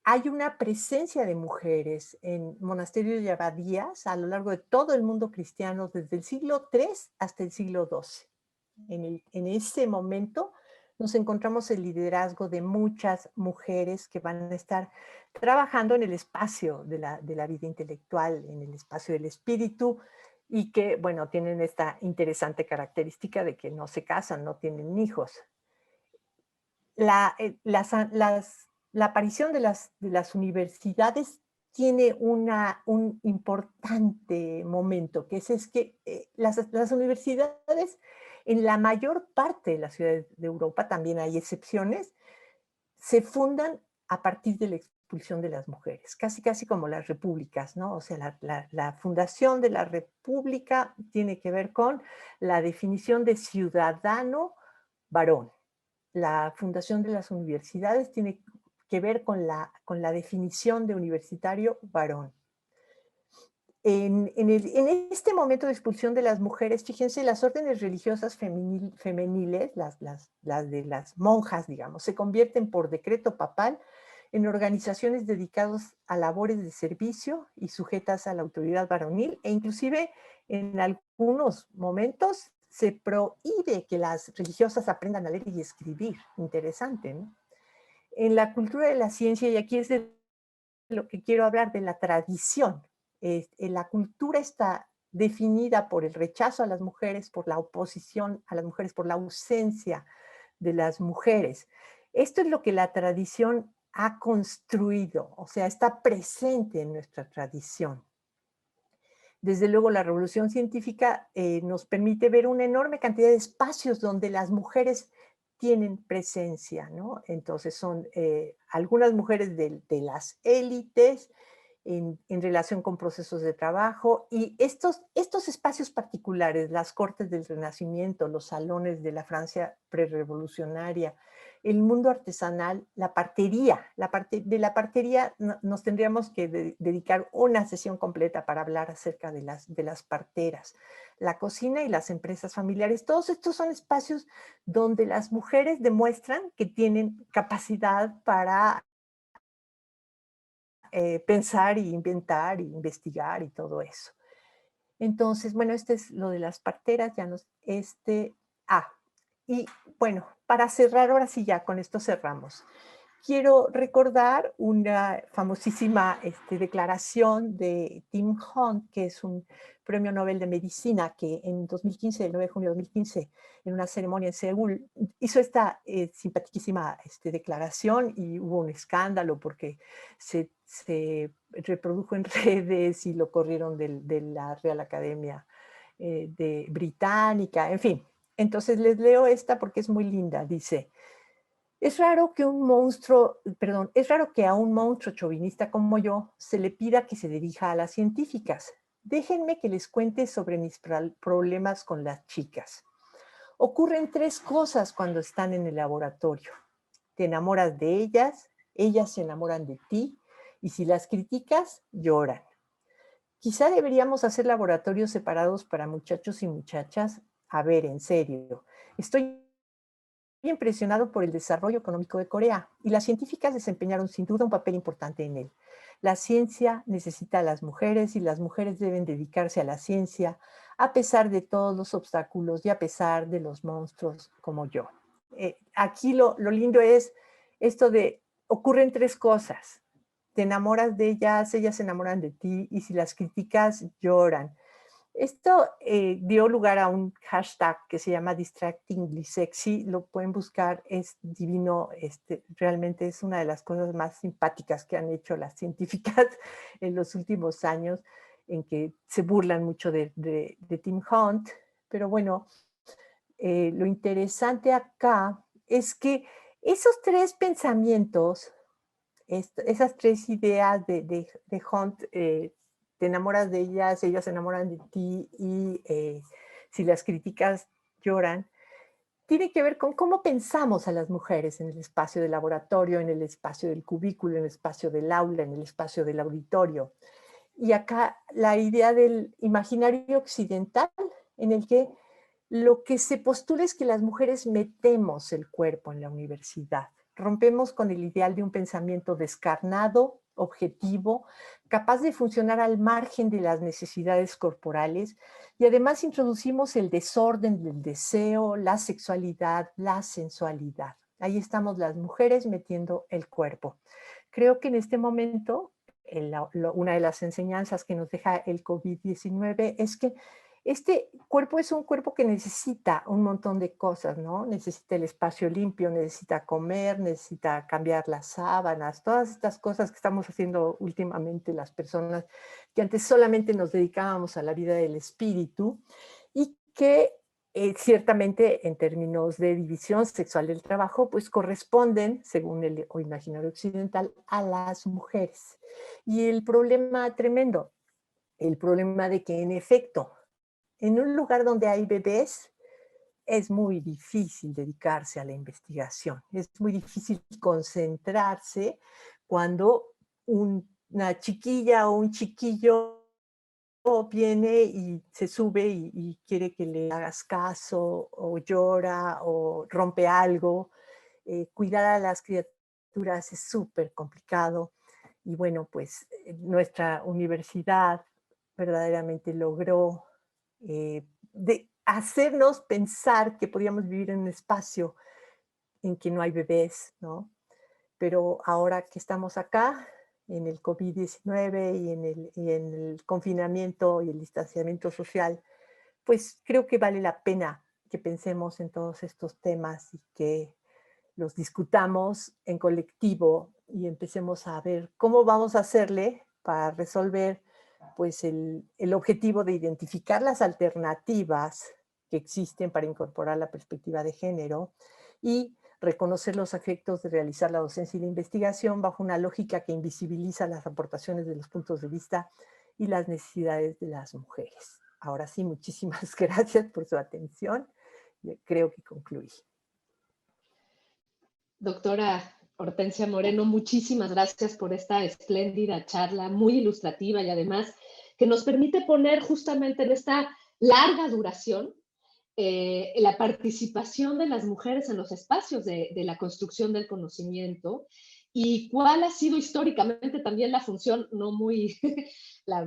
hay una presencia de mujeres en monasterios y abadías a lo largo de todo el mundo cristiano, desde el siglo III hasta el siglo XII. En ese momento nos encontramos el liderazgo de muchas mujeres que van a estar trabajando en el espacio de la vida intelectual, en el espacio del espíritu, y que, bueno, tienen esta interesante característica de que no se casan, no tienen hijos. La aparición de las universidades tiene un importante momento, que es que las universidades en la mayor parte de las ciudades de Europa, también hay excepciones, se fundan a partir de la expulsión de las mujeres, casi casi como las repúblicas, ¿no? O sea, la fundación de la república tiene que ver con la definición de ciudadano varón. La fundación de las universidades tiene que ver con la definición de universitario varón. En este momento de expulsión de las mujeres, fíjense, las órdenes religiosas femeniles, las de las monjas, digamos, se convierten por decreto papal en organizaciones dedicadas a labores de servicio y sujetas a la autoridad varonil, e inclusive en algunos momentos se prohíbe que las religiosas aprendan a leer y escribir. Interesante, ¿no? En la cultura de la ciencia, y aquí es de lo que quiero hablar, de la tradición, la cultura está definida por el rechazo a las mujeres, por la oposición a las mujeres, por la ausencia de las mujeres. Esto es lo que la tradición ha construido, o sea, está presente en nuestra tradición. Desde luego, la revolución científica nos permite ver una enorme cantidad de espacios donde las mujeres tienen presencia, ¿no? Entonces son algunas mujeres de las élites en relación con procesos de trabajo, y estos espacios particulares, las cortes del Renacimiento, los salones de la Francia prerevolucionaria, el mundo artesanal, la partería. De la partería nos tendríamos que dedicar una sesión completa para hablar acerca de las parteras. La cocina y las empresas familiares, todos estos son espacios donde las mujeres demuestran que tienen capacidad para pensar y inventar y investigar y todo eso. Entonces, bueno, este es lo de las parteras, ya nos, y bueno, para cerrar, ahora sí ya, con esto cerramos. Quiero recordar una famosísima declaración de Tim Hunt, que es un premio Nobel de Medicina, que en 2015, el 9 de junio de 2015, en una ceremonia en Seúl, hizo esta simpaticísima declaración, y hubo un escándalo porque se reprodujo en redes y lo corrieron de la Real Academia Británica, en fin. Entonces les leo esta porque es muy linda. Dice: es raro que a un monstruo chauvinista como yo se le pida que se dirija a las científicas. Déjenme que les cuente sobre mis problemas con las chicas. Ocurren 3 cosas cuando están en el laboratorio. Te enamoras de ellas se enamoran de ti, y si las criticas, lloran. Quizá deberíamos hacer laboratorios separados para muchachos y muchachas. A ver, en serio, estoy impresionado por el desarrollo económico de Corea, y las científicas desempeñaron sin duda un papel importante en él. La ciencia necesita a las mujeres, y las mujeres deben dedicarse a la ciencia a pesar de todos los obstáculos y a pesar de los monstruos como yo. Aquí lo lindo es esto de: ocurren 3 cosas. Te enamoras de ellas se enamoran de ti, y si las criticas, lloran. Esto dio lugar a un hashtag que se llama Distractingly Sexy. Lo pueden buscar, es divino. Realmente es una de las cosas más simpáticas que han hecho las científicas en los últimos años, en que se burlan mucho de Tim Hunt. Pero bueno, lo interesante acá es que esos tres pensamientos, esas tres ideas de Hunt, te enamoras de ellas se enamoran de ti y si las criticas lloran, tiene que ver con cómo pensamos a las mujeres en el espacio del laboratorio, en el espacio del cubículo, en el espacio del aula, en el espacio del auditorio. Y acá la idea del imaginario occidental, en el que lo que se postula es que las mujeres metemos el cuerpo en la universidad. Rompemos con el ideal de un pensamiento descarnado, objetivo, capaz de funcionar al margen de las necesidades corporales, y además introducimos el desorden del deseo, la sexualidad, la sensualidad. Ahí estamos las mujeres metiendo el cuerpo. Creo que en este momento, una de las enseñanzas que nos deja el COVID-19 es que este cuerpo es un cuerpo que necesita un montón de cosas, ¿no? Necesita el espacio limpio, necesita comer, necesita cambiar las sábanas, todas estas cosas que estamos haciendo últimamente las personas que antes solamente nos dedicábamos a la vida del espíritu y que ciertamente en términos de división sexual del trabajo, pues corresponden, según el imaginario occidental, a las mujeres. Y el problema tremendo, el problema de que en efecto, en un lugar donde hay bebés, es muy difícil dedicarse a la investigación. Es muy difícil concentrarse cuando una chiquilla o un chiquillo viene y se sube y quiere que le hagas caso, o llora, o rompe algo. Cuidar a las criaturas es súper complicado. Y bueno, pues nuestra universidad verdaderamente logró de hacernos pensar que podíamos vivir en un espacio en que no hay bebés, ¿no? Pero ahora que estamos acá, en el COVID-19 y en el confinamiento y el distanciamiento social, pues creo que vale la pena que pensemos en todos estos temas y que los discutamos en colectivo y empecemos a ver cómo vamos a hacerle para resolver pues el objetivo de identificar las alternativas que existen para incorporar la perspectiva de género y reconocer los efectos de realizar la docencia y la investigación bajo una lógica que invisibiliza las aportaciones de los puntos de vista y las necesidades de las mujeres. Ahora sí, muchísimas gracias por su atención. Creo que concluí. Doctora Hortensia Moreno, muchísimas gracias por esta espléndida charla, muy ilustrativa y además que nos permite poner justamente en esta larga duración la participación de las mujeres en los espacios de la construcción del conocimiento y cuál ha sido históricamente también la función no muy, la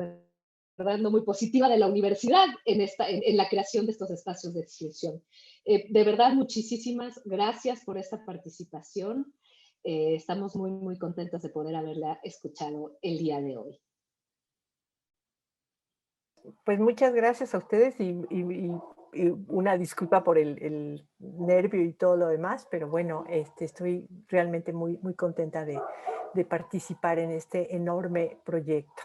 verdad, no muy positiva de la universidad en la creación de estos espacios de discusión. De verdad, muchísimas gracias por esta participación. Estamos muy, muy contentos de poder haberla escuchado el día de hoy. Pues muchas gracias a ustedes y una disculpa por el nervio y todo lo demás, pero bueno, estoy realmente muy, muy contenta de participar en este enorme proyecto.